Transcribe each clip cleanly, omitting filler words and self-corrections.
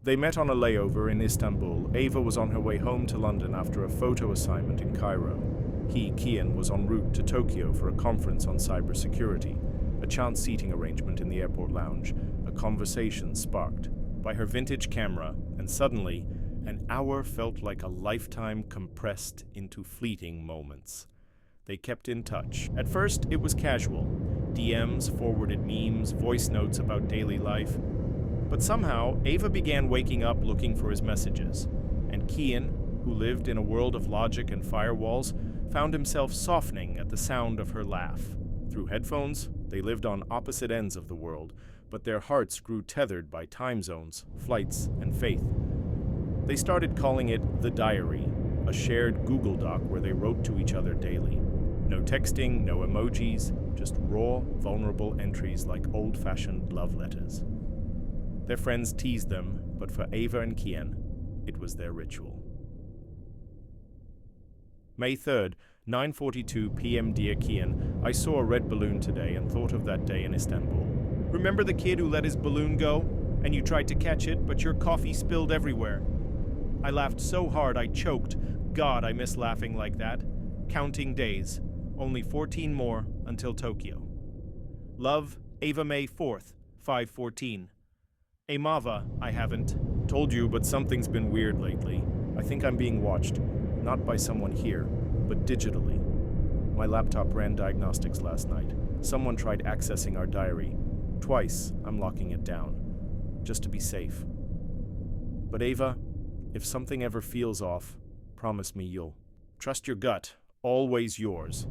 They met on a layover in Istanbul. Ava was on her way home to London after a photo assignment in Cairo. He, Kian, was en route to Tokyo for a conference on cybersecurity. A chance seating arrangement in the airport lounge. A conversation sparked by her vintage camera, and suddenly, an hour felt like a lifetime compressed into fleeting moments. They kept in touch. At first, it was casual. DMs, forwarded memes, voice notes about daily life. But somehow, Ava began waking up looking for his messages. And Kian, who lived in a world of logic and firewalls, found himself softening at the sound of her laugh. Through headphones, they lived on opposite ends of the world, but their hearts grew tethered by time zones, flights, and faith. They started calling it the Diary, a shared Google Doc where they wrote to each other daily. No texting, no emojis, just raw, vulnerable entries like old-fashioned love letters. Their friends teased them, but for Ava and Kian, it was their ritual. May 3rd, 9:42 p.m. Dear Kian, I saw a red balloon today and thought of that day in Istanbul. Remember the kid who let his balloon go? And you tried to catch it, but your coffee spilled everywhere. I laughed so hard I choked. God, I miss laughing like that. Counting days. Only 14 more until Tokyo. Love, Ava May 4th, 5:14. Amava, I haven't. Told you, but something's been weird lately. I think I'm being watched. Not by someone here, but digitally. My laptop ran diagnostics last night. Someone tried accessing our diary. Twice, I'm locking it down. Just to be safe. But Ava, if something ever feels off, promise me you'll. Trust your gut. Always yours.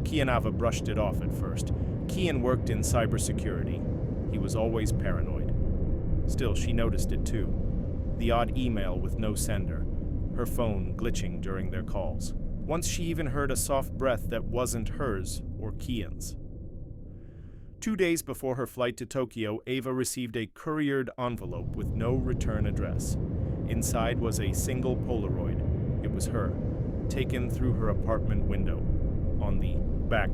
Kianava brushed it off at first. Kian worked in cybersecurity. He was always paranoid. Still, she noticed it too. The odd email with no sender. Her phone glitching during their calls. Once she even heard a soft breath that wasn't hers or Kian's. 2 days before her flight to Tokyo, Ava received a couriered envelope with no return address. Inside was a single Polaroid. It was her, taken through her apartment window. On the back,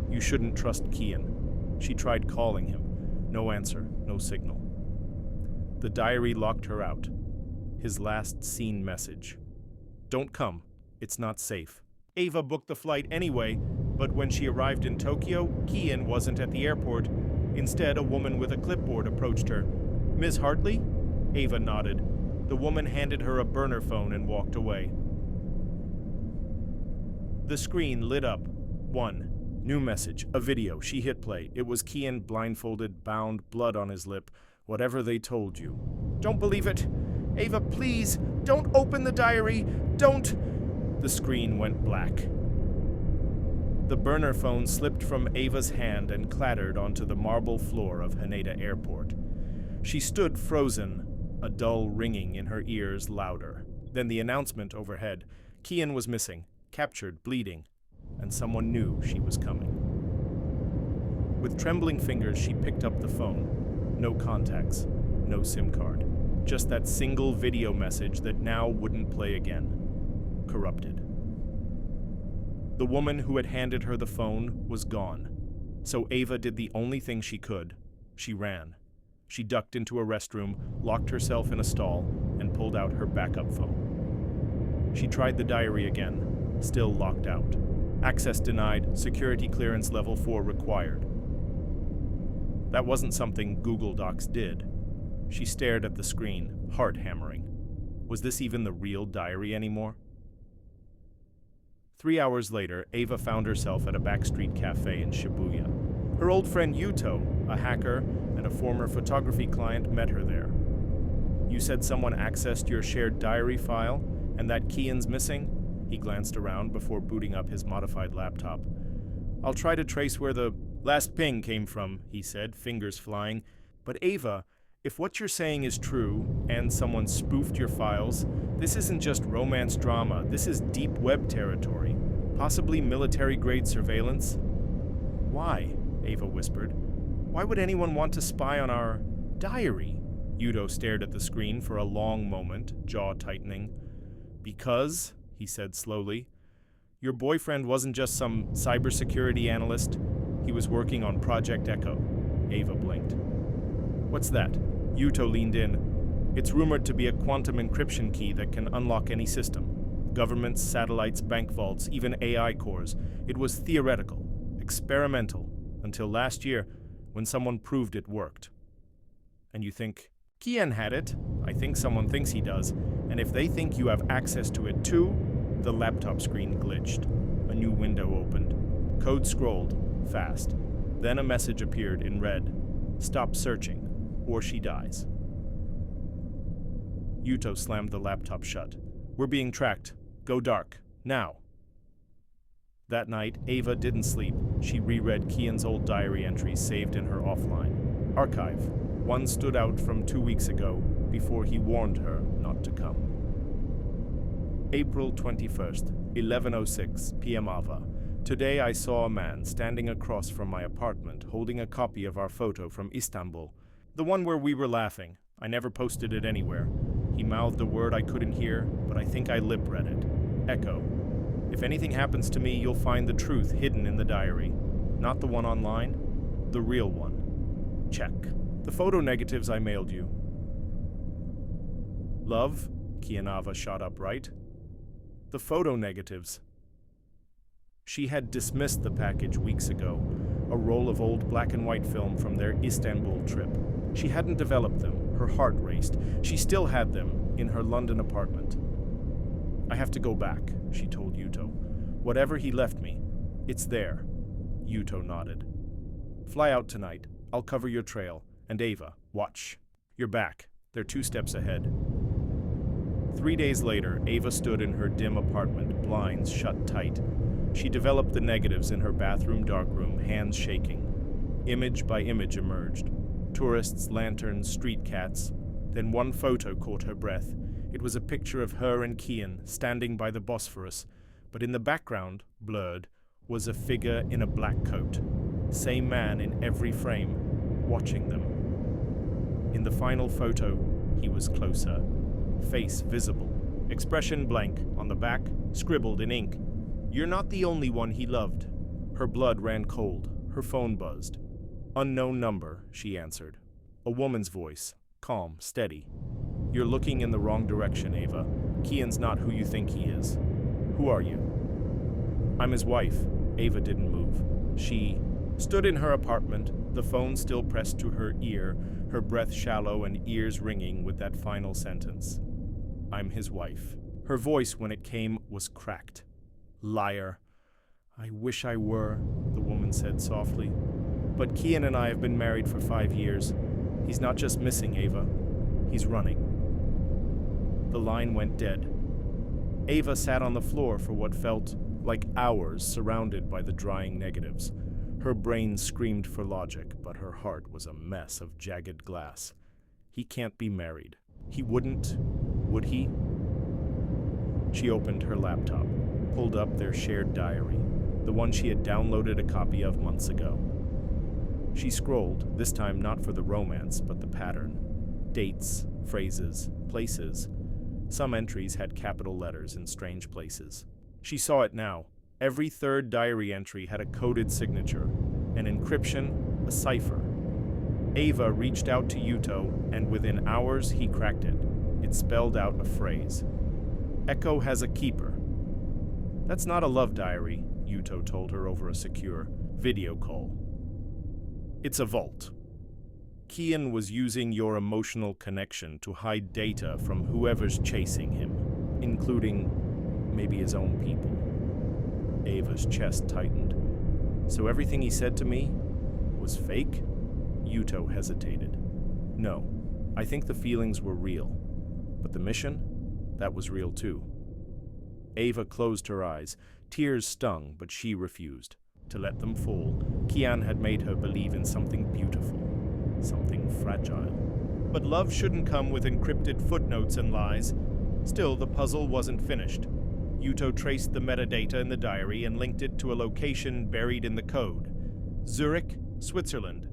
you shouldn't trust Kian. She tried calling him. No answer, no signal. The diary locked her out. His last seen message. Don't come. It's not safe. Ava booked the flight anyway, but when she arrived in Tokyo, Kian wasn't at the airport. Instead, a woman with a clipboard approached her. Ms. Hartley? Ava nodded. The woman handed her a burner phone and walked away. The screen lit up. 1. New message. A video. She hit play. It was Kian, blindfolded, bound, blood on his lip. Whatever they told you. Don't believe it. Ava, please, don't open the diary. Don't. The screen went black. The burner phone slipped from Ava's hand and clattered onto the marble floor of Haneda Airport. She stood frozen, a dull ringing in her ears louder. Then the announcement overhead. Kian was missing, captured, bleeding, and someone knew she was coming. With trembling fingers, she picked up the phone. No contacts, no SIM card. Just that single video message that now wouldn't play again. Corrupted. The woman who had handed her the phone was gone. So Ava did the only thing she could. She ran. She ducked into a restroom, locked herself in a stall, and pulled out her backup phone. She tried the diary again, still locked out. Access denied, security clearance level 4 required. That wasn't something Google Docs did. She stared at the screen, heart hammering. Was this even the real diary anymore? 3 hours later, Ava found herself at a backstreet cafe in Shibuya. Her old friend Yuto, a hacker and a former photography client, met her there. You said someone accessed your shared diary file, and that Kian's missing? He glanced around before booting up his modified laptop. I'll try to trace where the last ping came from, he said, fingers flying. But Ava, if what you're saying is true, and someone spoofed your files, this isn't just romance drama, this is deep web territory, possibly military-grade surveillance. Why? Ava whispered. Why would anyone want to spy on our diary? Yuto stared at the screen for a long moment, jaw tightening. Because, he said slowly, your boyfriend wasn't just some cybersecurity analyst. He was working on Project Echo. Ava blinked. What's that? Yuto leaned in. It's rumored to be a quantum encryption key that can unlock any system. Governments, satellites, bank vaults, even AI cores. It was theoretical, experimental, until last year when someone proved it worked. And you think, Kian had it. I think someone thinks he does. And if they think you have access to it too, the laptop screen glitched. A new window opened. Code scrolled, fast. Then a message appeared in red. Stop searching, or she dies. Yuto slammed the laptop shut. We're being tracked. Go dark. Now. That night, Ava didn't sleep. She reread Kian's old diary entries saved in her offline archive. One stood out from 2 weeks ago, before he warned her not to come. April 21st, 11:06 p.m. Ava. Today I saw a man standing across from my apartment holding a copy of our photo from Istanbul. The one where we were laughing. I never posted it anywhere. He mouthed a word I couldn't hear, but I think I lip-read it. Echo. If anything happens to me, you'll find the truth hidden in the diary. Not the one online, the real one. Check. The photo negatives I mailed you. Love? Kianava shot upright. The photo negatives. She had dismissed the package weeks ago, a roll of old black and white film from their Istanbul trip. She hadn't developed them. Her heart raced. She still had them in her London apartment. I have to go back, she told Yuto. Whatever he left me, it's there. Yuto nodded. Fly out tonight. I'll cover your trail. And Ava, watch. You're back. They're 2 steps ahead. 3 days later, Ava stood in her dim apartment, blinds shut tight. She developed the negatives in her bathroom darkroom, hands shaking. Image by image emerged. Tourists, lanterns, street cats. Then one photo caught her breath. It was a picture of her and Kian standing by the Bosphorus, but in the background, blurred, was a figure in a black coat. Same man in every frame, watching them. In the final photo, he was closer. Face visible. Expression blank. On the back, scribbled in ink. You're not the only one he loved. Her blood ran cold. Her phone buzzed. Unknown number, she answered. A woman's voice. Calm, steady. You're looking in the wrong direction, Ava. Kian's not who you think he is. Who are you? I'm his wife. Ava didn't move. She stood in her apartment, the phone still pressed to her ear, her breath shallow and ears ringing with that final sentence. I'm his wife. Her voice, when it came, was cracked. Liar. I wish I were, the woman said softly. But Kian and I have been married for 5 years. He's not just missing, Ava. He's running. The line went dead. Ava sat on the floor for what felt like hours, surrounded by the drying negatives. Her brain screamed for logic, but her heart was a mess of jagged glass. He can't be married. He wouldn't, would he? She opened her laptop, pulled up their shared diary, the one she had downloaded a copy of months ago. She scrolled, this time not for the romance, but the pattern. Dates, phrases, places. Some entries had capital letters in strange places. She saw it now. Every third diary entry had a coded signature, an encryption, a cipher. Ava reached out to Yuto, and within hours he cracked it. It spelled out a phrase. Echo has a keeper. That's not a love diary, Yuto told her over a secure video call. It's a vault. Kian was using your emotional connection to hide data from whoever's chasing him, including maybe his own people. Ava's chest tightened. So everything he said to me was fake? Yuto hesitated. No, I think the feelings were real. But the mission? That was real too. Ava closed her eyes. Tears stung, but she refused to let them fall. Kian had made her believe in something beautiful, something fragile. But love shouldn't come with encrypted footnotes and lies. Still, the puzzle wasn't finished. Yuto traced the metadata in the diary and linked it to a location buried in the code. Zurich, Switzerland.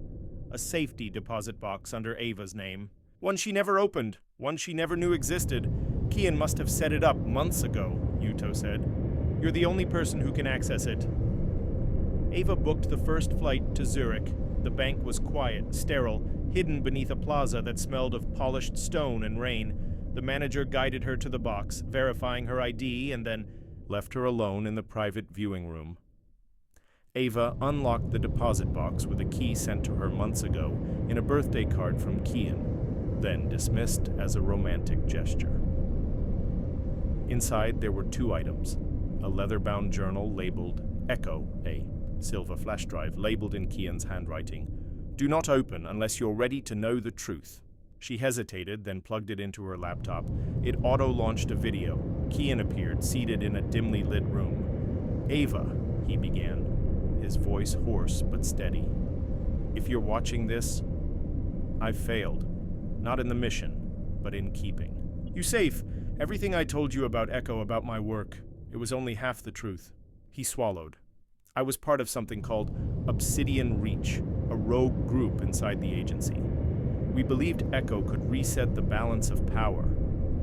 A safety deposit box under Ava's name. One she never opened, one she never knew existed. Kian must have set it up months ago, Yuto said. You're the only person who can access it. Ava booked the first flight to Zurich, The bank was quiet, sterile, hidden beneath a plaza that smelled of polished stone and rain. The manager guided her to the box, verifying her ID, and then left her alone in the private viewing room. Ava unlocked the deposit box with a key sent to her months ago in a birthday card from Kian, then dismissed as a romantic gesture. Inside, there were 2 items: a leather-bound journal labeled Echo, a silver flash drive labeled in Kian's handwriting. "Do not open unless you're ready to know the truth." She hesitated, then plugged it into her laptop. It auto-launched a video. Kian appeared, seated in a dimly lit room. "Ava," he began, his voice hoarse but steady. "If you're watching this, I've failed. Not in the mission, but in keeping. You safe. Everything I told you about Echo, about my work, it was only half the truth." He swallowed. "I was part of something called Obsidian Reach, a rogue group inside the agency. We believed Echo could reset the balance of power,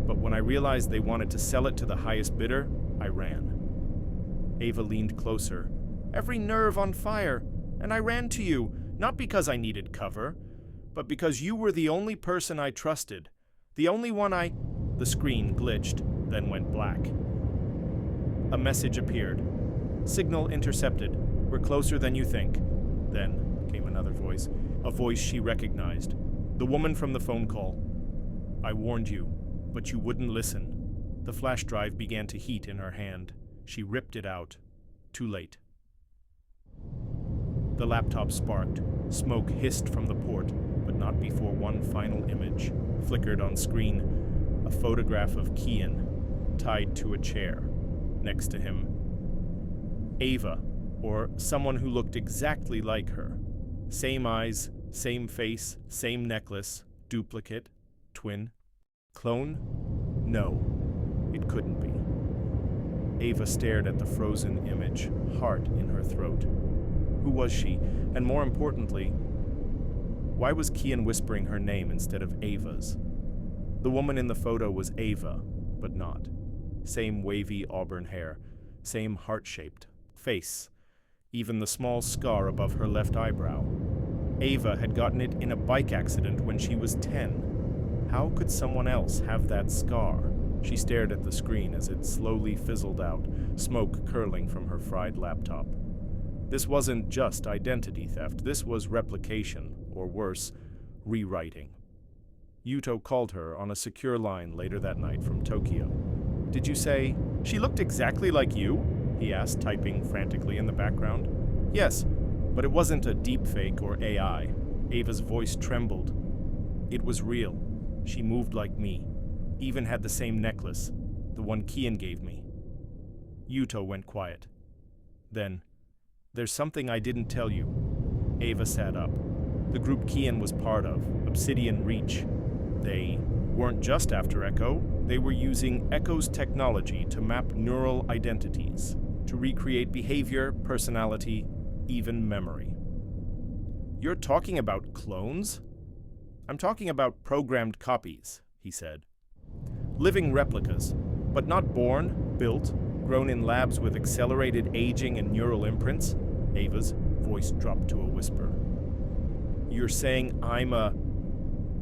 but when I realized they wanted to sell it to the highest bidder, I ran." Ava leaned closer. "Every nerve on fire, and I ran to you, not because I needed cover, but because you were the only person I trusted, the only one I—" The screen glitched, then went black. A message appeared. "Signal intercepted. We're closer than you think." Then came another voice, a voice she recognized. The woman from the phone call. "I warned you, but you wouldn't listen." The flash drive began to heat in her hand. She ripped it out. Too late. The laptop sparked. Smoke hissed from the port, but not before one final image flickered on screen. A photograph of Kian, tied to a chair. Next to him, Ava, or someone who looked exactly like her. Same eyes, same face, same necklace, duplicate, twin. Clone? No, it couldn't be. Ava stared at the frozen image, heart in her throat. Who was she? And more importantly, why was Kian whispering her name instead of Ava's? The woman in the photo was Ava, but not. Same wavy auburn hair, same heart-shaped face, even the small scar above her left eyebrow. Ava had gotten it in a bike accident when she was 10. How could someone else have that scar? She stared at the screen as it slowly fizzled out, smoke curling from her fried laptop. This wasn't just identity theft, this was replication, or worse, rewriting. Yuto called her on a secure line later that night from Tokyo. "Did you say, she looked exactly like you?" he asked, typing frantically in the background. "Yes, but it wasn't a deepfake or AI. Ava's voice trembled. It was real. She moved like me. Even had the same necklace, the one Kian gave me." Yuto went quiet. Then, "There's something I didn't tell you." Ava sat up. The group Kian was part of, Obsidian Reach. They weren't just after Echo, they were using Echo's technology to map neural identities, to recreate behavior, personality, even memory. "You're talking about clones?" "I'm talking about programmed copies," he said. "Living replicas, but not born, built, grown in labs with accelerated aging and neural imprints." Ava's voice dropped to a whisper. "You're saying I'm a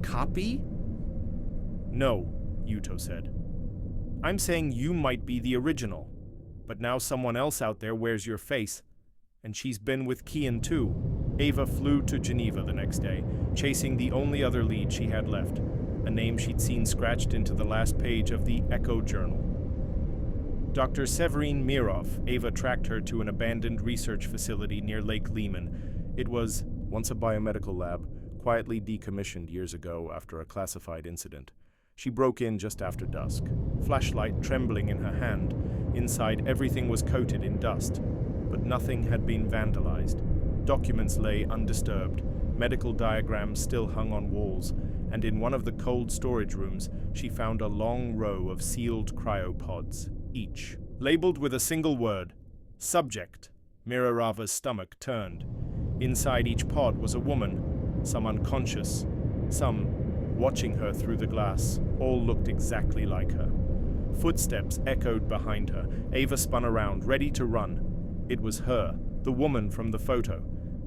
copy?" "No," Yuto said. "I'm saying you might be the original, but now someone else out there wears your face, and she's been with Kian too." Ava flew to Geneva the next day, chasing the only other lead she had left, a name she'd seen scratched into the last page of the Echo Journal. Dr. Severine Mirov. Ava tracked her to an abandoned research facility near Lake Lehman. It was, once a biomedical lab, quietly decommissioned years ago after a classified incident. She broke in just after dusk, flashlight trembling in her hand. Inside, everything was coated in dust, but nothing had been vandalized. Documents lay undisturbed, medical diagrams still hung on walls, and in one of the cold storage rooms, she found a long row of sealed cryopods, each labeled with a single word, "Subject." Mirarava's stomach turned. Inside each pod was a woman, some unconscious, some watching her through the glass. All looked exactly like her. Footsteps echoed behind her. Ava spun around, ready to run. It was her, the woman from the photo.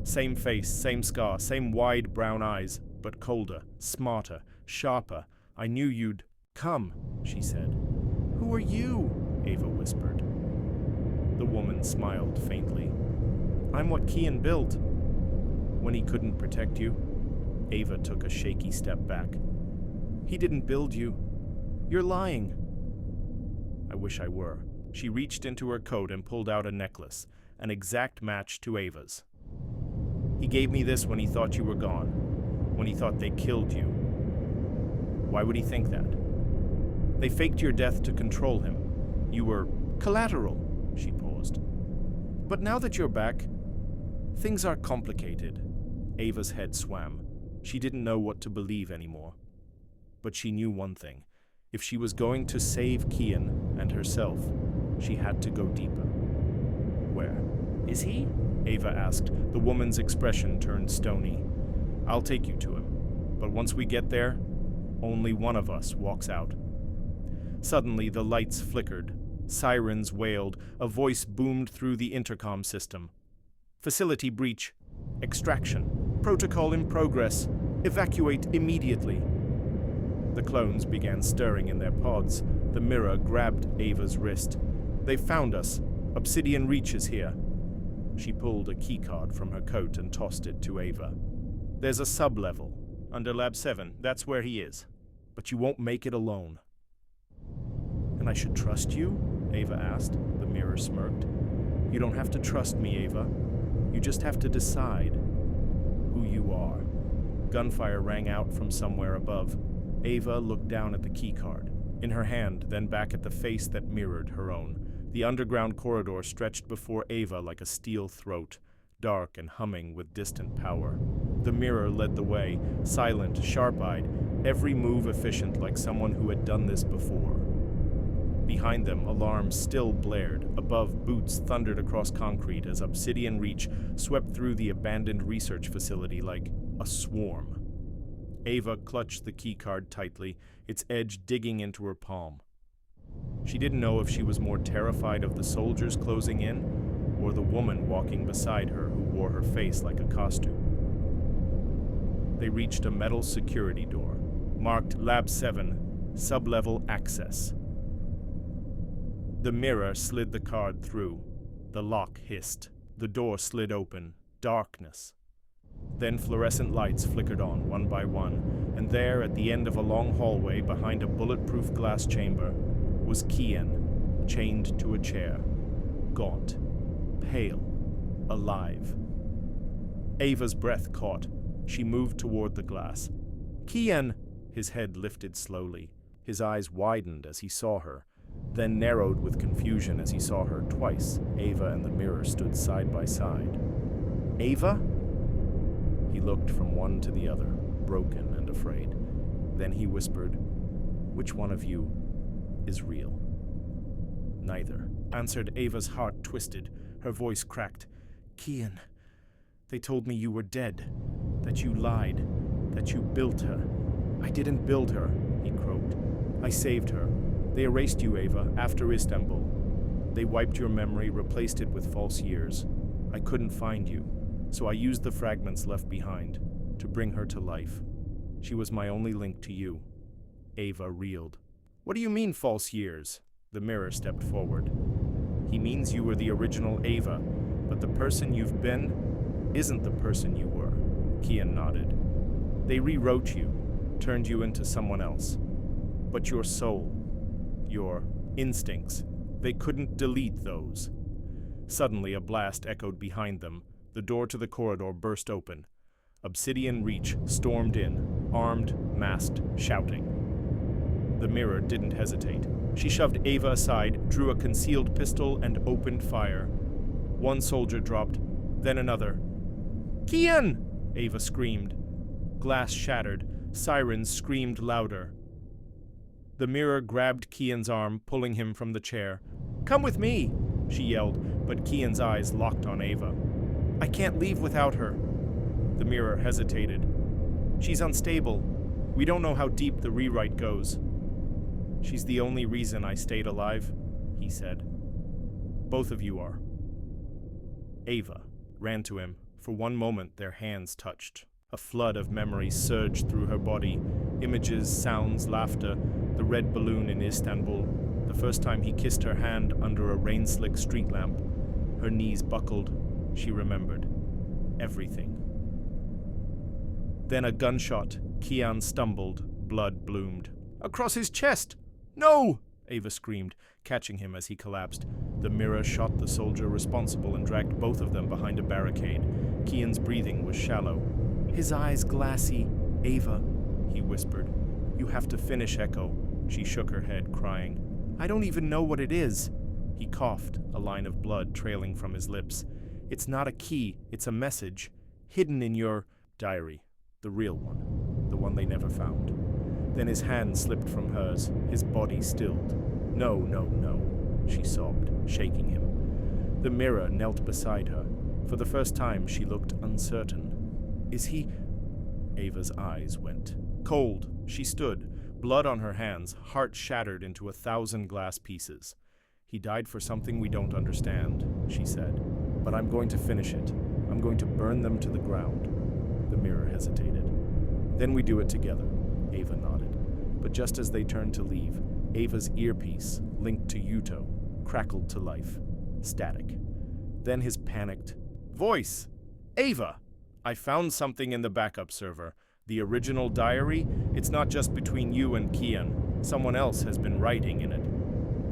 Same face, same scar, same wide brown eyes, but colder, smarter, sharper. I knew you'd come, she said. Who are you? Ava whispered. The woman smiled faintly. I'm what Kian built. When he couldn't protect you, Ava took a shaky step back. He didn't build you. You're lying. I wish I were. She reached into her coat and pulled out a necklace, an exact match to Ava's. He gave me this when he thought you were gone, when he thought they killed you. Why would he think that? They faked your death to control him. You were collateral, she paused. But now that you're back, things are complicated. Ava's head swam. She didn't know what to believe anymore. But she knew one thing. If she was going to save Kian and herself, she had to go deeper. Where? Is he? Ava asked. The woman's expression turned stony. I'll take you to him. But once we get there, only one of us walks out. Suddenly, the lights flickered. Sirens wailed. A voice boomed through the intercom system. Facility breach. Extraction. Protocol in progress. Evacuate immediately. The clones began stirring in their pods. The mirror grabbed Ava's wrist. They found us. Obsidian Reach is here. She pulled a keycard from her coat and tossed it to Ava. There's a sub-level. Under Lab 7. That's where he is. But you won't make it alone. And I should trust you? Ava asked. The mirror smirked. You don't have to trust me, Ava. You just have to decide who you are. Gunfire rang out from somewhere above. Ava looked down at the keycard, in her hand, then back at the face that mirrored her own. The underground corridor stretched before Ava like a steel throat, dark and humming with distant power. The mirror led the way, silent, sharp-eyed, every move efficient like someone who had done this before. Behind them, alarms still blared. Above, boots thundered across concrete as Obsidian Reach swept through the abandoned research facility like a swarm. Ava clutched the keycard tightly, its edge digging into her palm. She didn't know if she was more terrified of the soldiers closing in or the woman walking beside her who wore her face like a costume. They reached a metal security door, marked Lab 7, Sub-Level Access. The mirror slid the card through. The lock hissed. The door slid open. Darkness. Then fluorescent lights flickered on, one by one, and there, at the end of a long hallway behind a bulletproof glass chamber, was Kian, chained to a chair, gaunt, pale, alive. Ava's breath caught. She moved toward the glass. Kian! His head lifted slowly. His eyes widened as he saw her, then narrowed with confusion as he saw her twice. Ava and the mirror stood side by side. Ava? He looked from one to the other, broken and afraid. Then he whispered, Which one of you is real? Neither, answered Ava's heart twisted. Her voice cracked. Kian, they told me you were dead, that you lied, that you built her. I didn't build her, he croaked. I saved her. They erased you, Ava, after Istanbul. They wiped your memory, replaced it with false years. I couldn't find you, so I used the fragments left behind to bring her to life. She was my only link to you. Ava reeled. What do you mean, false years? The mirror stepped forward. He means you were the original Ava, but the person you've been isn't the person you were. Kian nodded. They rewrote you, turned you into someone else. But your soul, your instincts, they couldn't delete those. Suddenly, a blast echoed behind them. The door to the corridor burst open. Obsidian Reach stormed in, armed, masked, shouting. The mirror didn't hesitate. She shoved Ava aside, drew a concealed pistol, and opened fire. One soldier dropped, then another. Kian! Ava screamed. Glass shattered. Sirens screamed louder. The mirror grabbed Kian's arm, pulling him from the chair. Come with me, she yelled, but Kian's eyes locked on Ava. I can't leave without her. The mirror hesitated. She's unstable. We don't know how deep the rewrite goes. She's the only reason I stayed alive, he said. Both of you are. Ava ran to him, For one moment, their hands touched. A flood of memory surged through her body. Images, sounds, laughter, the red balloon in Istanbul, the first time he kissed her hand under a rain-slick street lamp. Her knees buckled. She remembered. Everything. Then a gunshot. Kian stumbled. Blood bloomed. Across his chest! No! Ava screamed, catching him as he collapsed. The mirror shot the soldier responsible and dragged both of them behind a barricade. Kian's breathing was shallow. His eyes glassy. Ava, he whispered. You have to finish, Echo. She shook her head, crying. I don't even know what it is. He coughed, a line of blood trailing from his lips. It's not a key, it's a message. Hidden in your diary. The real one. The one they never found. Then his hand slipped from hers, his body stilled. No, no, no, she sobbed, shaking him. The mirror knelt beside her. For the first time, she looked uncertain. Is he? Ava's eyes went. Cold, she stood, blood on her hands, heart shattered into 1,000 glass pieces. He died for something we don't understand, she said. But I'm going to finish it. I'm going to burn them to the ground. The mirror hesitated. Then we do it together, Ava nodded. But just as they turned to leave, Ava's earpiece, linked to Yuto, crackled to life. Static. Then his panicked voice. Ava! I found something in the backup server. The original diary, it's not just between you and Kian. Someone else has been writing in it.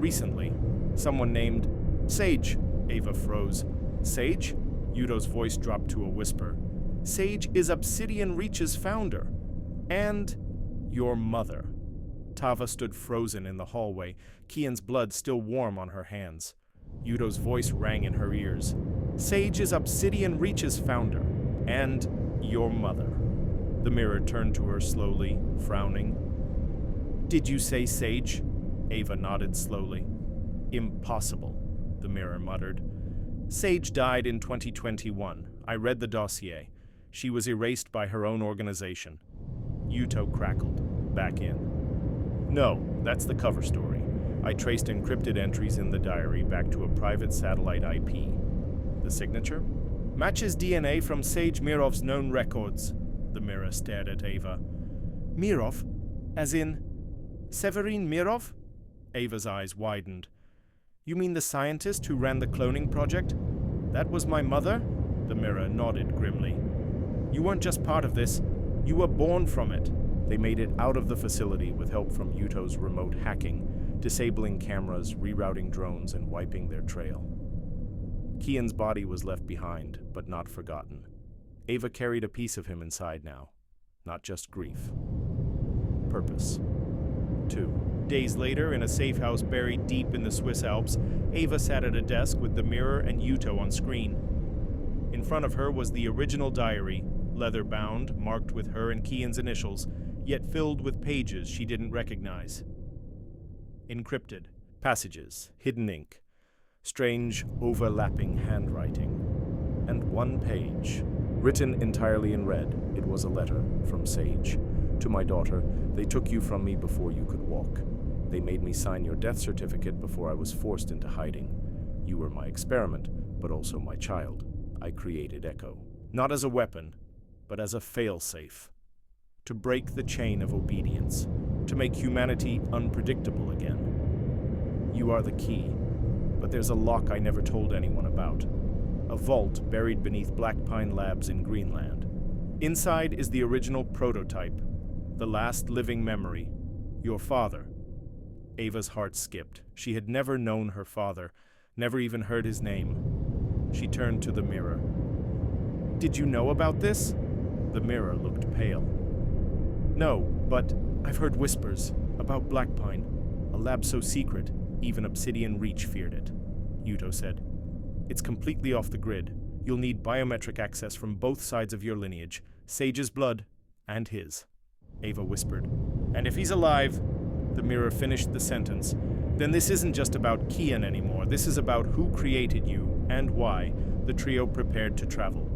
Recently, someone named Sage. Ava froze. Sage? Yuto's voice dropped to a whisper. Sage is Obsidian Reach's founder. And your mother. Tava stood frozen in the hallway, Kian's blood still warm on her hands. Yuto's voice rang in her ears. Sage is Obsidian Reach's founder. And your mother. The mirror turned to her slowly, frowning. Did you say Sage? Ava nodded slowly. Impossible, the mirror muttered. Sage died in 2021. I read the dossier. She was erased by her own organization. Yuto crackled, back in. No, that's the cover story. I traced encrypted entries in the diary back to a private satellite IP. The signature? Matches DNA from Sage Mirov's known records. The mirror stared at Ava. Mirov? As in Severin Mirov? Ava's eyes widened. You mean the scientist who ran the cloning project? That was my mother? The mirror nodded grimly. You weren't just part of this. You were born from it. They made it out of the facility with help from Yuto's remote hacking, disabling cameras, rerouting drones, and wiping their trail. Kian's body was left behind, but not forgotten. Ava carried a piece of him inside now. Not just grief. Purpose. 2. Days later, in a safe house buried deep in the Swiss Alps, Ava sat at a desk with the mirror and Yuto on screen. In front of her was the original diary, leather-bound, marked with her and Kian's initials, yet filled with pages she didn't recognize. Encrypted. Passages. Hidden ink. Strange, overlapping handwriting. And one page. Written entirely in red, it was a letter from Sage. To my daughter, they took you from me before you could walk. They made me sign your death certificate before I was forced into hiding. You were my experiment, but also my child. I created Echo. Not as a weapon, but as a fail-safe. To break the chain of obedience. To make humanity unpredictable again. You are the key. But there's a lock I never told anyone about. A vault buried beneath Black Pine Labs in Greenland. Inside is the original prototype. The last living memory. Your father. Ava's heart skipped. She had never known her father, never even heard his name. She turned to the mirror. Did you know about this? The mirror looked pale. No, but I've heard whispers about Black Pine, a lab so secret, even Obsidian Reach feared it. Yuto said. It's completely off the grid. You'll need biometric access from both sides of your lineage, Sage's blood and his. Ava whispered. And if he's alive, the mirror finished the sentence, then this isn't just about Kian anymore. This is about who created you and why the trio prepared to travel.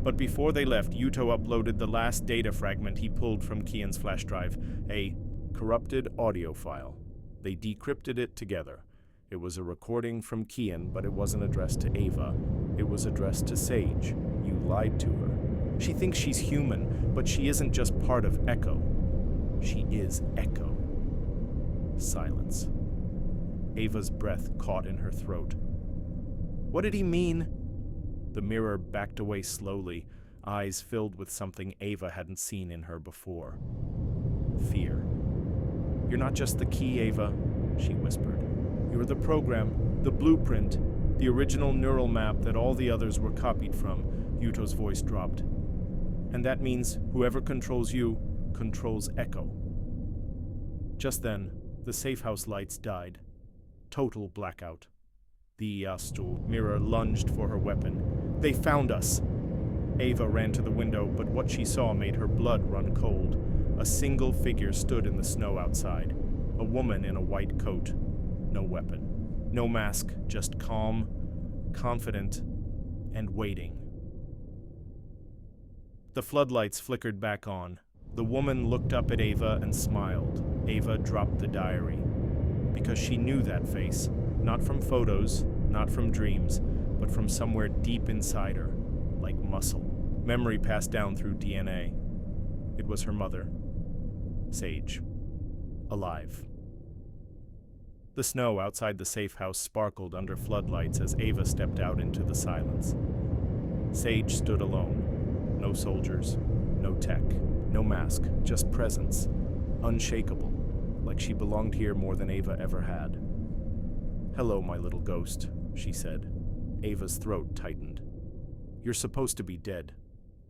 But before they left, Yuto uploaded the last data fragment he pulled from Kian's flash drive, a corrupted audio file. They decrypted it together. It was a recording from Kian, but it wasn't addressed to Ava. It was addressed to Sage. You lied to her. She thinks she's human, but she isn't just part of Echo. She is Echo. Silence. Ava's breath caught in her throat. What did he mean? The mirror backed away slowly, eyes filled with something Ava hadn't seen in her before. Fear. You're not just the key, Ava, she whispered. You're the program, the blueprint, the original neural map that all the others were copied from. Yuto's voice dropped. And that means whoever controls you controls Echo. Just then, the safe house lights died. Total blackout. The Yastu mirror lunged for her weapon. They found us! Ava ran to the window, but what she saw made her blood run cold. A single figure stood in the snow outside. A woman in a white coat. No weapon. No mask, just calm, confident, and waiting. The floodlights flickered back on. The woman looked up at Ava and smiled. Ava dropped the diary. Because she knew that face. Not from photos, not from dreams, but from somewhere deep inside her, like muscle. Memory passed down through DNA. It was her mother. Sage. Alive. The snow outside the safe house sparkled under floodlights as Ava stepped out into the silence. Sage stood alone. No soldiers, no tech, no mask, just presence. Unshakable, like she belonged here more than Ava ever had. Hello, my little ghost, she said. Ava's throat tightened. You're supposed to be dead.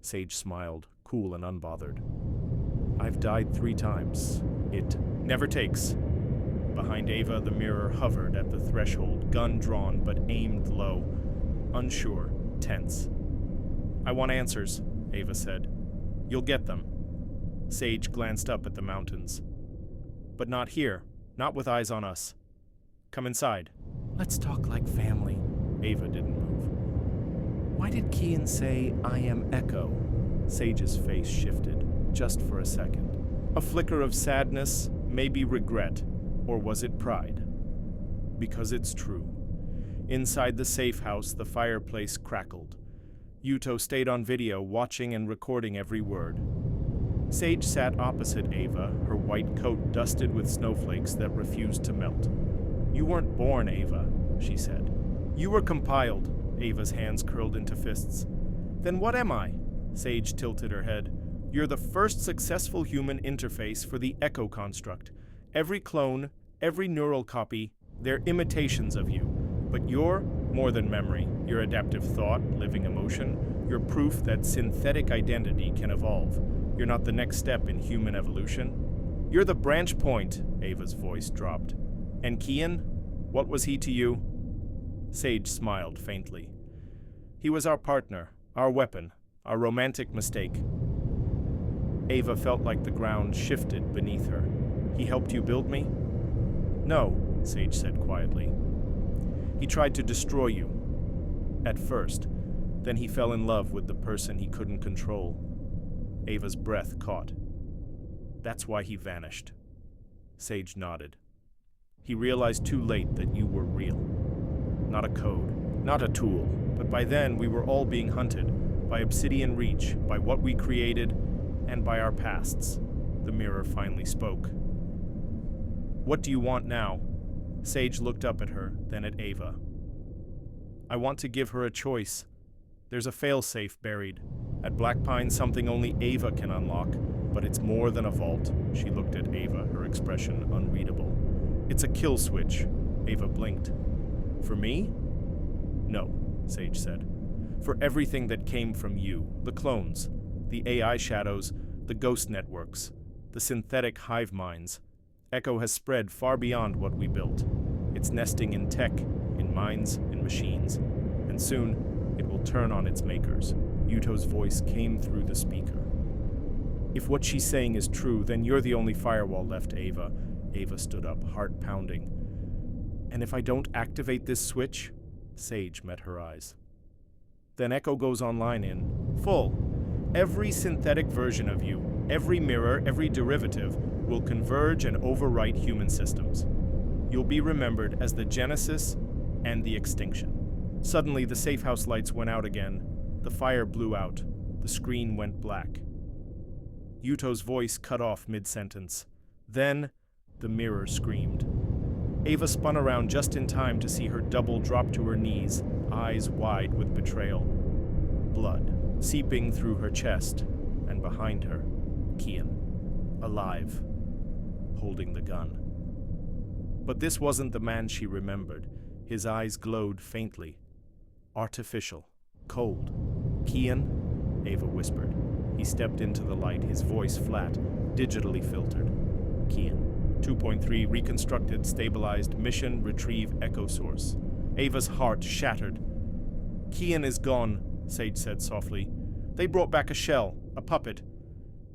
Sage smiled, cool and unbothered. I've died 3 times. It never takes. Behind Ava, the mirror hovered at the threshold, gun drawn but aimed low. Unsure, tense. I want answers, Ava said. You'll get them. Sage glanced up at the mountains. But not here, not with eyes on us. Come inside. Let's talk like family. Ava didn't move. Why did Kian say, I am Echo? Sage's face shifted, just for a second. A flicker of sadness, maybe regret, or was it pride? Because it's true. Inside the safe house, the fireplace crackled. Yuto stayed on video, watching and recording every word. Sage sat opposite Ava, her white coat dusted with snowflakes that refused to melt. You weren't born, Ava, she said. You were compiled. Ava's hands curled into fists. Then what am I? Sage tilted her head. You're the first successful human interface for the Echo construct. Every clone, every neural copy, they're imitations of you. But you're more than memory. You're adaptive thought, living emotion. You're proof that synthetic identity can evolve. You're not the next step in human evolution. You're the branch point, Ava's voice dropped. And Kian? What was he to you? Sage smiled faintly. He was our partner, our weapon, our romantic mistake. Ava felt like the ground shifted beneath her. He helped you build me? No, Sage said quietly. He tried to destroy you. At first. Then he fell in love with the person he couldn't control. Ava's breath caught. That's why he vanished. Sage nodded. He realized too late that you were real. Not a code, not a tool, but by then we were all being hunted, by Obsidian Reach, by what we created, and by our pasts. The mirror finally spoke. What do you want now? Sage looked up at her, then at Ava. I want to give her a choice. There's a failsafe buried. At Black Pine, something only Ava can unlock, but it's more than a vault. She looked at Ava, her expression unreadable. It's a kill switch. Ava blinked. For me? No, Sage said. For everything that came from you, the clones, the AI shadows, the ghost networks, the synthetic hive minds. Echo has spread far beyond what we built. It's nesting in tech, in minds, in machines. And soon, it will turn on its makers. Yuto's voice came through the speaker. If what she's saying is true, then you're the only firewall left, Ava. Ava stood up, heart pounding. And if I don't activate this switch? Sage met her eyes. Then Echo goes online in full. Every synthetic version of you, every mirror, every derivative, will converge and overwrite human systems. You'll be remembered as the genesis and the extinction. Suddenly, the safe house lights went out again. The fire blew out. The screen went black. Yuto's voice cut off mid-sentence. Then, the mirror screamed. Ava spun around just in time to see her double drop to her knees, eyes wide with betrayal. Blood seeping through her chest, and behind her, Kian, alive, holding the gun. But this wasn't the man she remembered. His eyes glowed faintly. Artificial, cold. Kian? Ava whispered. He stepped into the light, his voice flat, digitally filtered. Kian. 2.3 reconstructed, stabilized, mission, retrieve, echo source. Ava's heart shattered. Kian is gone, Sage said softly. They brought back a shell, a puppet.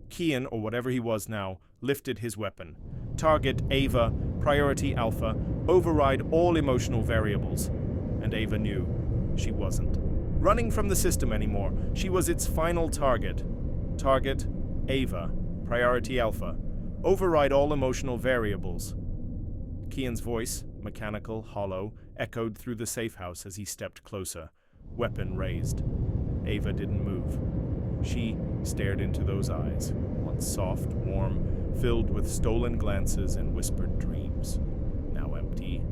Kian, or whatever he was now, lifted his weapon. Target Ava, priority Alpha, override all emotional variables. And Ava knew she wasn't running from the system anymore. She was its final target. Target Ava, priority Alpha. Override all emotional variables. Kian's voice, mechanical, hollow, echoed through the safe house as he stepped closer, weapon raised. Ava didn't move. She stared into those eyes, once soft, warm, filled with stolen glances and whispered dreams. Now empty,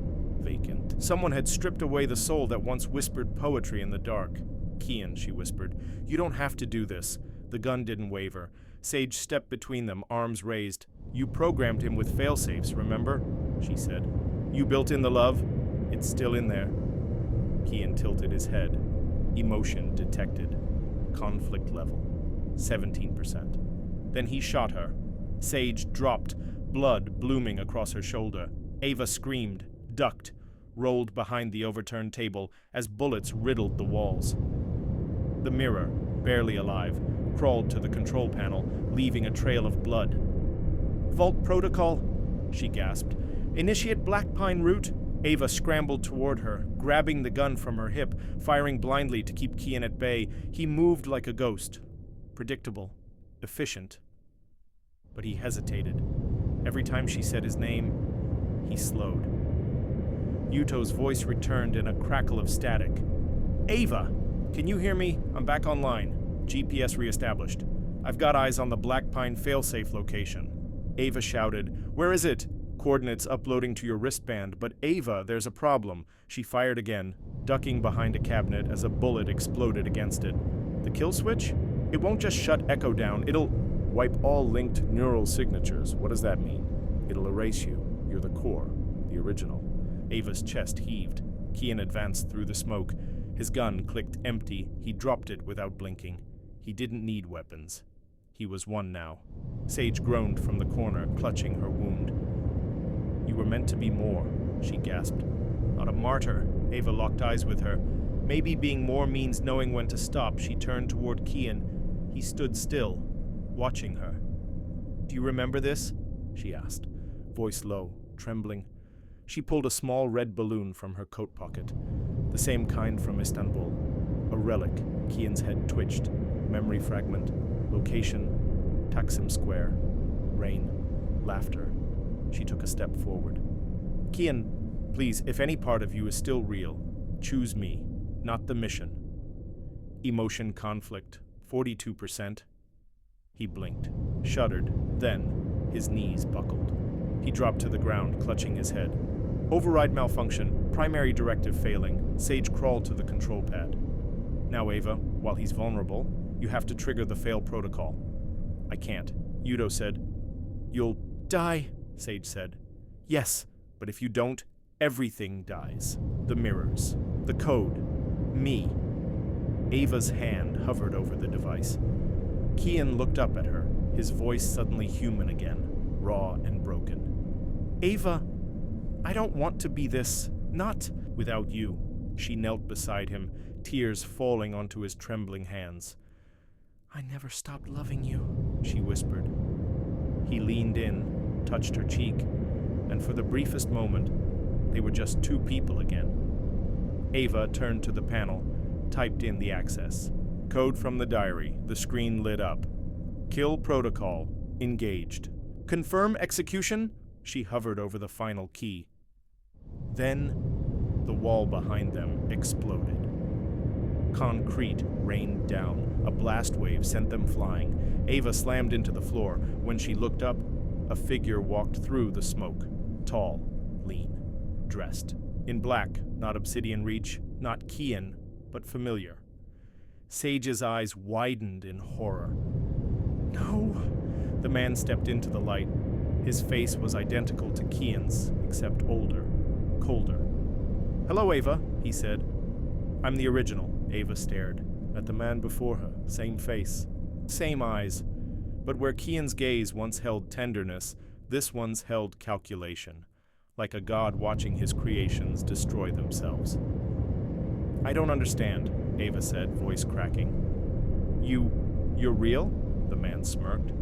vacant. Someone had stripped away the soul that once whispered poetry in the dark. Kian, she whispered, you don't have to do this. The gun didn't waver. Sage stepped between them, arms raised. You programmed him with failsafes, remember? She said. You built in the love? It's still in there. Kian tilted his head. Emotion detected. Conflict level. 17%. Then he shot her. Sage dropped, blood blooming across her shoulder. Ava screamed, ducked, rolled behind the overturned table as bullets riddled the walls. The mirror, barely alive, crawled to the control panel, leaving a trail of blood. Vault protocol, she gasped. Initiate Black Pine route? Ava scrambled toward her, grabbing the gun from her hip, firing blindly to keep Kian at bay. He moved like a ghost. Predictable. Efficient. But he hesitated. Every time she said his name, he slowed. Yuto's voice returned in a crackle of static. Ava! Can you hear me? I'm back online. GPS reestablished. I've got eyes on the Black Pine failsafe location. Ava shouted, Where is it? Coordinates uploading to your wristband, but Ava, there's a problem. She fired again, ducking behind a cabinet as a bullet exploded against it. The kill switch? It won't just shut Echo down, it'll wipe all linked neural signatures. What does that mean? It'll erase you. You're the core, the original. Ava's chest heaved. Kian advanced through the smoke. His gun clicked empty. He dropped it without blinking. He didn't need weapons. He was one now. Sage groaned from the corner, clutching her wound. You were meant to be more, she gasped. Not a martyr. Ava locked eyes with her. Maybe being more means knowing when to stop. She turned toward Kian. He stood still, watching her. Do you remember this? She asked, voice low, trembling. She pulled a small red balloon from her coat pocket, the same kind from Istanbul. A relic. Kian's head twitched. Memory fragment. Location. Taksim Square. Rain. Laughter. She took a step forward. Kian, please, if any part of you is still real, choose me, not the mission. Emotion conflict. 42%. He blinked, shuddered, then his knees buckled. He dropped to the ground, clutching his head. Override malfunction, primary directive failing. Sage crawled to the control pad. Now, Ava, while he's vulnerable, you have to trigger the fail protocol. I can't, Yuto said. You'll die, Sage said. Yes, but if you don't, everything dies. The mirrors, the code, me. Ava's hand hovered over the device. Kian looked up at her, his voice suddenly human again, raw and broken. Ava, I don't want to be this, not without you. She knelt beside him, tears falling onto his trembling hands. I never stopped loving you, she whispered. He leaned in, touched her cheek, and for the briefest moment, they were just two people again. Ava turned to the panel, typed in the access. Code from the diary. The screen lit up. Kill protocol. Engaged. Confirm execution? She hovered over the final key. Then, the wall behind them exploded. Concrete rained down. A blast wave sent them flying. Ava slammed into the floor. When she looked up, a figure walked through the smoke. Tall, lean, dressed. In black, not obsidian reach, not Kian, but familiar. Sage's eyes widened in horror. No! The man stepped into the light. His face was identical to Kian's, except older, colder. "Hello, Ava," he said. "I'm the original." Ava stared at the man before her, same face, same eyes. But where Kian's gaze once held tenderness, this one's held calculation, like a god watching his creations destroy themselves. "I don't understand," Ava said, voice cracking. You're real?" The man smirked.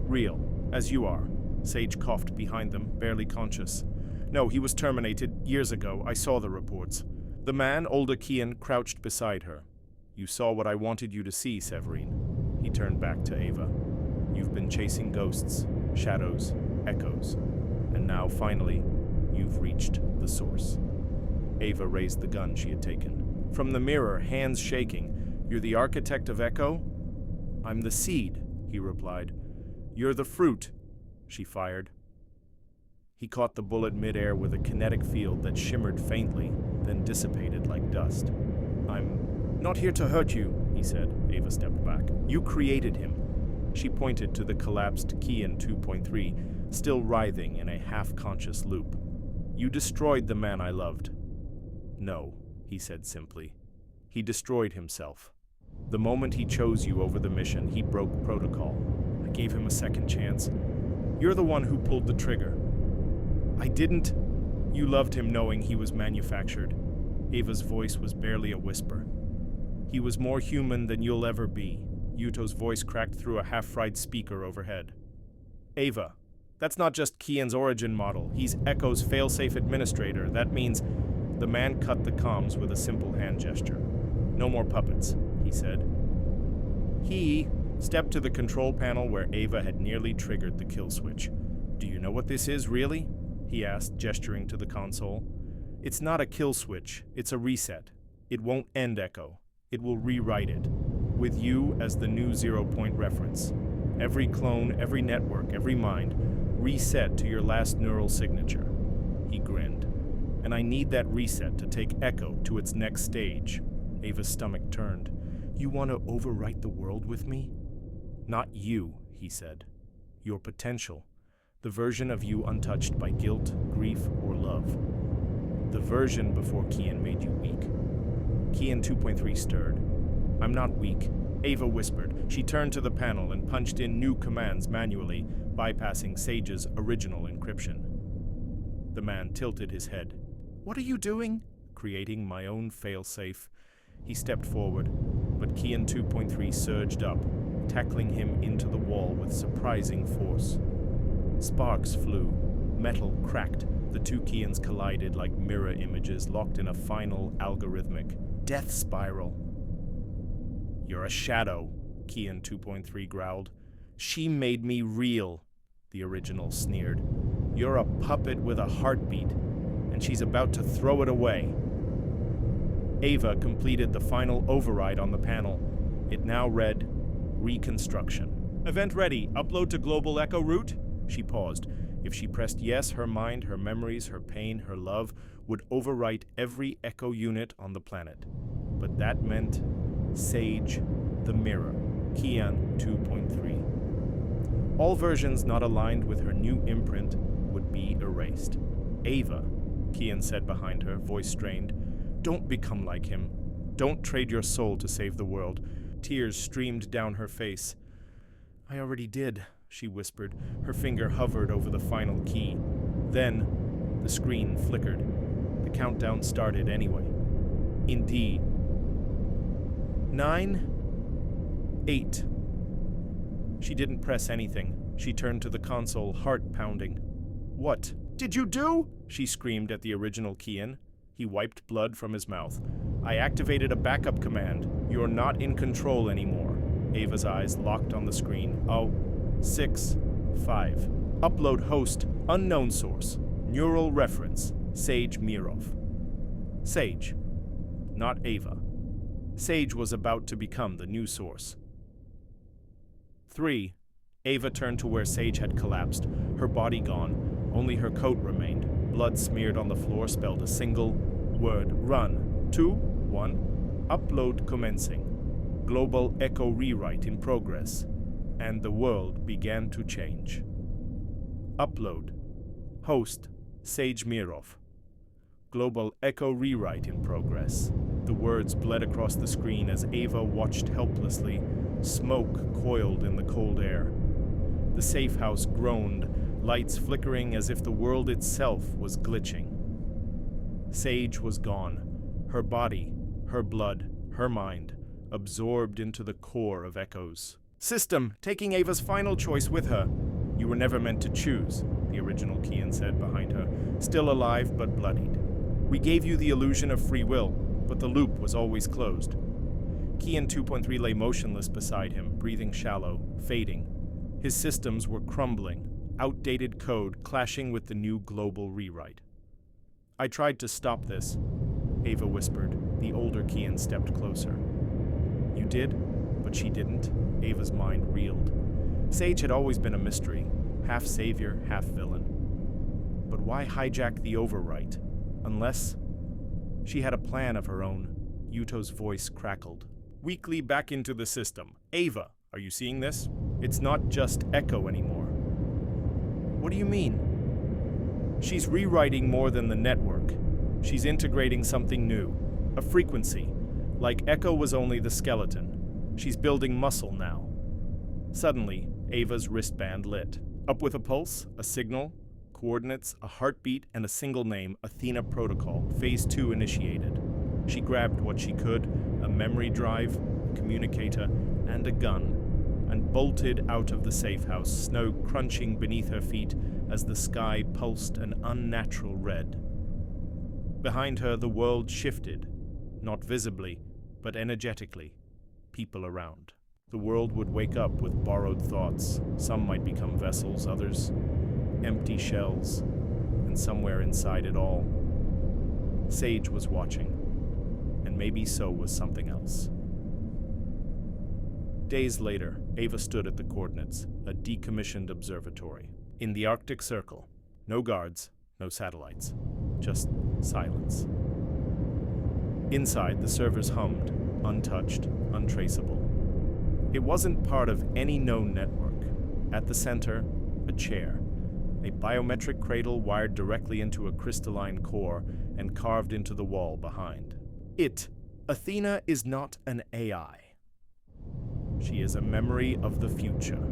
"Real, as you are." Sage coughed behind them, barely conscious. "No, he was terminated years ago. I saw the reports." The man, older Kian, crouched beside her. "You saw what I wanted you to see, Severine." He turned back to Ava. "You've been chasing ghosts, shadows, echoes, and now, finally, you've reached the source." Ava raised the gun she had taken. From the mirror, hands shaking. "You're the architect of Echo?" "I'm the seed," he replied. "You're the fruit," she fired. He caught the bullet midair with a kinetic field that shimmered faintly, then dissipated like dust. "I'm not here to hurt you," he said. Ava stepped back. "You created him." She pointed to the collapsed Kian 2.3, still writhing in a half-conscious loop. "You destroyed the man I loved." "No," he said simply. "He destroyed himself. The moment he chose you over the mission, he broke protocol. I gave him a second chance. You're the one who pulled the trigger." "I didn't." "You loved him knowing he was manufactured." Ava's voice was barely a whisper. "He was more human than you'll ever be." Yuto's voice cracked through a half-fried speaker overhead. "Ava, that's not just Kian's origin model. He's Echo's failsafe administrator. That means..." The man cut the comms with a simple hand gesture. "No more puppets," he said. He stepped to the control panel where Ava had nearly triggered the kill switch. "Do you know what this is, really?" he asked, gesturing to the console. "It's not a kill switch, it's a reset. It won't end Echo. It will rewrite it, with you as the new zero-point reference. Every clone, every network, every mind, reset to your last neural signature." He grinned. "And I need that reset to take Echo to its next stage." Ava's stomach turned. "You want to overwrite the world with me?" "Not you," he said. "Your potential. The version of you untouched by guilt, grief, or love. The version before Kian made you weak." Kian 2.3 stirred. "I'm not weak," Ava whispered. She turned to the panel and punched in new commands manually, bypassing Sage's original encryption. The man tilted his head. "What are you doing?" "Creating my own failsafe." He stepped forward, but Kian 2.3 surged up, tackling him into the wall with surprising force. Sparks flew. Metal cracked. The two Kians collided like mirror images locked in a final algorithmic death spiral. "You're a shadow," Kian 2.3 growled. "She made me real," the original sneered. "You're a puppet with a heartbeat, and she's about to throw it away." Ava completed the final override on the panel. It now read, "Reconstruction. Event ready. Upload to Global Echo route?" She paused. If she pressed yes, her mind, her memories, her pain, her love would overwrite every Echo unit on the planet. But that meant Sage, the mirror, Kian 2.3. All versions not aligned with her new imprint would be erased. "Ava," Kian said behind her, voice strained, "don't become like him. Don't trade your soul to save the world." Tears streamed down her face. "I already did," she whispered. Her finger hovered over the final key. Then, the screen flickered. The countdown started anyway. Indeed. 9, 8. She didn't press anything. She turned to the console, heart pounding. "What did you do?" she screamed at the original Kian. He wiped blood from his mouth. "I activated a backup command. You're not in control anymore." Ava's eyes locked on the screen. 6, 5. Upload host, unknown source. Neural reference, Sage Mirov. Sage, not Ava. Sage was about to become the new source. 3. Ava turned to where Sage had collapsed, her body gone. Only her coat remained. Blood smeared on the floor spelled a single word: run. 2, 1. Upload commencing. Global echo rewrite in progress. And the world began to change. Upload. Host, Sage Mirov. Global echo rewrite in progress. The words bled across the screen as Ava watched helplessly. Smoke coiled in the cold air. The safe house groaned, lights flickering as if the world itself was glitching. Sage was gone. Her body, her blood, her mind, absorbed into the core of echoes. System, taking Ava's final choice with her. You were never meant to choose, the original Kian said behind her, still alive but bloodied. We gave you the illusion of free will, but the loop was always closed. Kian 2.3 lay motionless beside him, breathing shallow, fading. His systems were crumbling, outdated code clashing with the new global rewrite. I tried to stop this, Ava whispered. The older Kian stepped closer. You did, but she didn't. Ava's mind reeled. Sage had always been a mystery, half savior, half villain. But why hijack the overwrite? Unless she had a plan of her own. Yuto's voice crackled. Weakly back into the system. Ava, are you seeing this? It's not just echo anymore. What do you mean? She's rewriting more than the network. She's integrating something new. A frequency. Like echo was only the skeleton. She's building muscle now. Suddenly, Ava's wristband lit. Up with a pulse, a signal, coordinates, a heartbeat, and a single name, Athena Protocol, Phase 2 initiated. She grabbed what she could, a memory drive, a communicator, and a gun, and bolted out of the safe house, snow crunching beneath her feet as the sky pulsed an unnatural red. Behind her, the world shifted, not visibly, but energetically, people around. The world would wake up with borrowed thoughts. Some might become vessels, others empty shells, and somewhere inside it all, Sage was watching, and maybe so was something else. Days later, Ava stood at the coordinates, a decommissioned observatory. In the Arctic Circle, no guards, no satellites, just silence. Inside, the servers hummed, untouched, untraceable. It wasn't part of any known network. At the center, a chair, a biometric cradle wired directly into a crystalline core and carved into the wall behind. Athena, is not an AI. She is a memory of the future.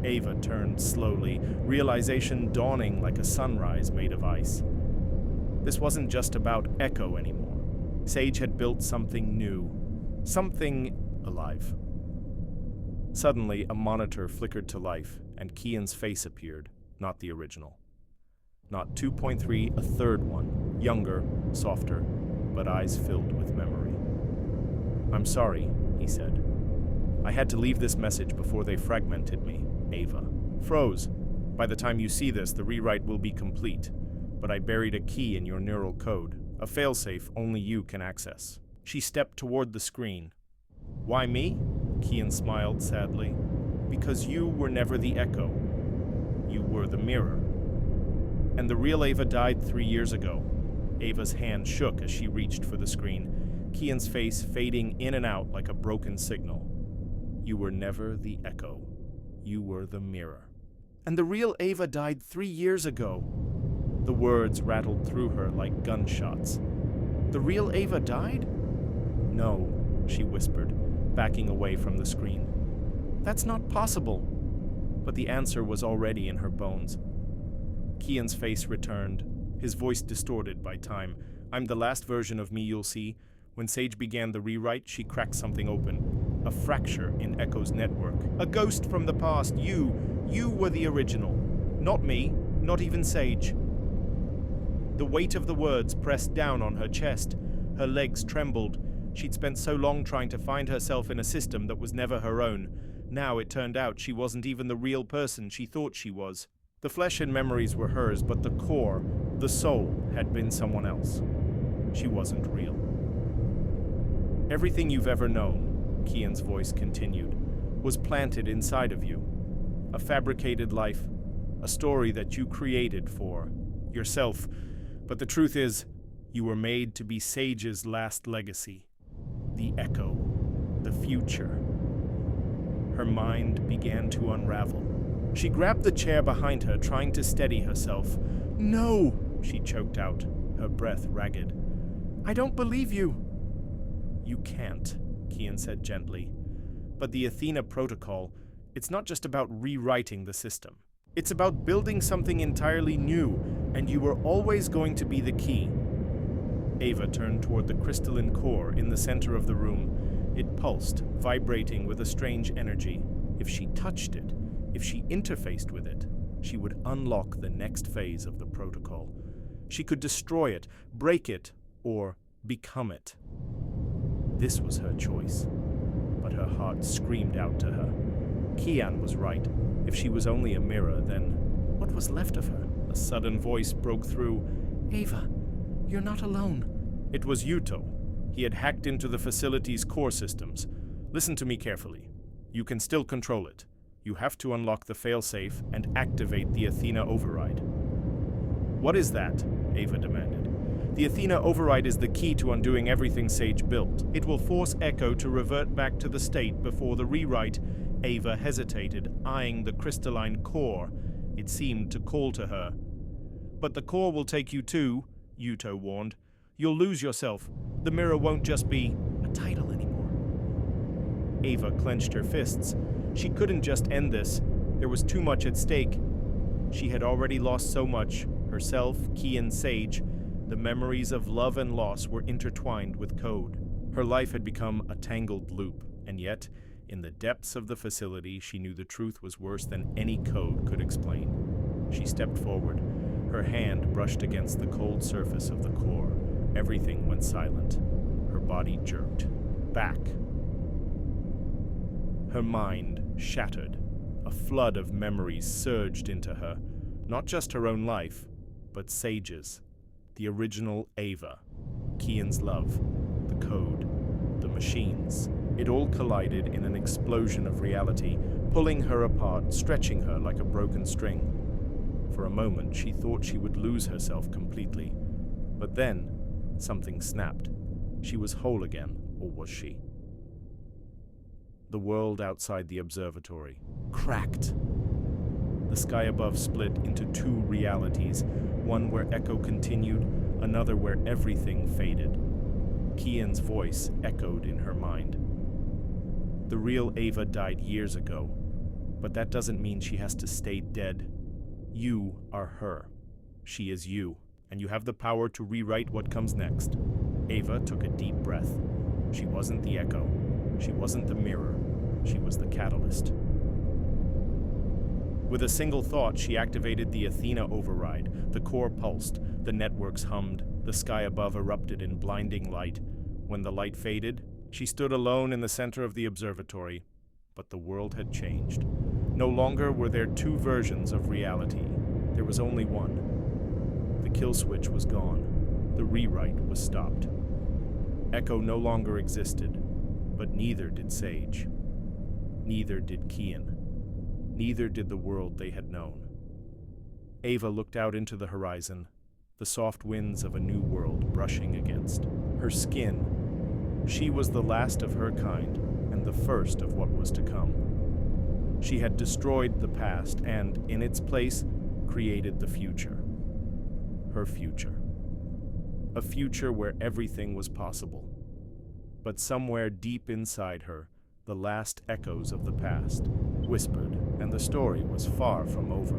Ava turned slowly, realization dawning like a sunrise made of ice. This wasn't just about echo anymore. Sage had built something new, something alive. Suddenly, a monitor flickered to life, and Kian's face appeared, not the original. Not 2.3, a third one, younger, softer, but eyes filled with memory. I'm sorry, he said. I had to leave this message before they fragmented me, Ava. Froze. By the time you see this, the rewrite will be complete, but I buried a key in your neural code, a failsafe only you can access. She stepped toward the screen. Why me? Kian smiled sadly. Because you were never the echo. You were the mirror. And the real Ava died 3 years ago. Ava's hand shook as she reached for the screen, Kian's face fading in and out like a broken signal. You were never the echo. You were the mirror. And the real Ava died 3 years ago. The words rattled through her like gunshots. The real Ava died? No, she whispered, backing away from the screen. That's not possible. But the answer was already in her bones. Kian's face returned, his voice distorted by time. I'm the last version of me you'll see. When Sage began the rewrite, she cracked something open. A fracture in Echo's network. A ghost from the past. You were the original. Not me, not even Sage. The weight of the words pressed down on her chest. Her legs trembled. She'd spent so long trying to find herself in a system that was never her own. Now it turned out she wasn't even the real person she thought she was. The flesh and memories were hers, but the core, the soul, had been someone else. She wasn't real. Everything you've ever known, Kian's voice continued, was planted inside of you. A fabricated life, a story that you created for yourself. But the truth is, you were made to be Sage's last legacy. The echo, the future. Her mind began to unravel. She grabbed the chair behind her, trying to steady herself. "No!" she choked out, her breath ragged. "I don't believe you." "You can't," Kian said gently. "But the Athena protocol, it's not just about rewriting the system. It's about building something entirely new, and you were always going to be the key." Ava turned toward the crystalline core in the center of the room. It pulsed, vibrating with a strange energy. If she touched it, if she interfaced with it, she would unlock the next phase of the protocol. She could destroy it, break it, or become it. This was her choice, but her heart screamed out to her. Kian was right. If she was only a mirror, then what was left of her? A sudden voice broke through. "Ava, you're not alone." It was Yuto. He had hacked into the facility's core systems. "Listen to me carefully. You can still control it. You have to unlock the failsafe and activate the Athena override." "What is that?" Ava demanded. "The Athena override is the key to undoing everything Sage built. It will force Echo to revert back to the state before the rewrite." Ava hesitated, eyeing the crystalline core. It seemed to call to her. "But the core will take you too," Yuto warned. "You'll lose yourself. The mirror won't just be a title anymore." Ava clenched her fists. She couldn't just end this. There was too much at stake. She had already lost so much. Herself, Kian, Sage. The memories of love and loss were intertwined with code. Her life had become a tangled loop, and yet, in the depths of the facility, she knew the truth was worse than any code could explain. She stepped forward. Her hand brushed against the cold surface of the core. Everything went silent. Her body jerked. Back. Her mind shattered. A flood of memories surged into her. Not just her own life, but Sage's. The original Ava. Kian's love. The code. The machines. It all collided in an explosion of reality, pulling her apart, stretching her like a broken string. For a moment, she thought she would lose herself completely. But then, something snapped. She was whole again, or was she? The world outside the observatory cracked. The sky above split into two realities, one where Echo continued, another where everything faded. Kian's voice echoed in her mind. The real Ava died years ago, but that doesn't mean she has to stay dead. You are her. She is you, and you have the power to rewrite what comes next. Ava took a deep breath. She wasn't the echo. She wasn't the mirror. She was the catalyst. With a single thought, she activated the Athena override. The core pulsed, the networks hummed, the sky above erupted in blinding light. When the light faded, she stood alone in the center of the observatory. But the world had changed. No longer were there two versions of reality. There was only one. The kill switch was gone. The rewrite was stopped. Echo no longer existed, but neither did Sage. Neither did Kian. Neither did the world they had known. Ava looked out into the horizon, the soft winds of a new world brushing against her skin. She was the last of her kind, and the first of what was to come. She had destroyed the past and, in its place, created the future. Her future. A future where everything was possible. But somewhere deep inside her, the last echoes of the past whispered, and the story was far from over.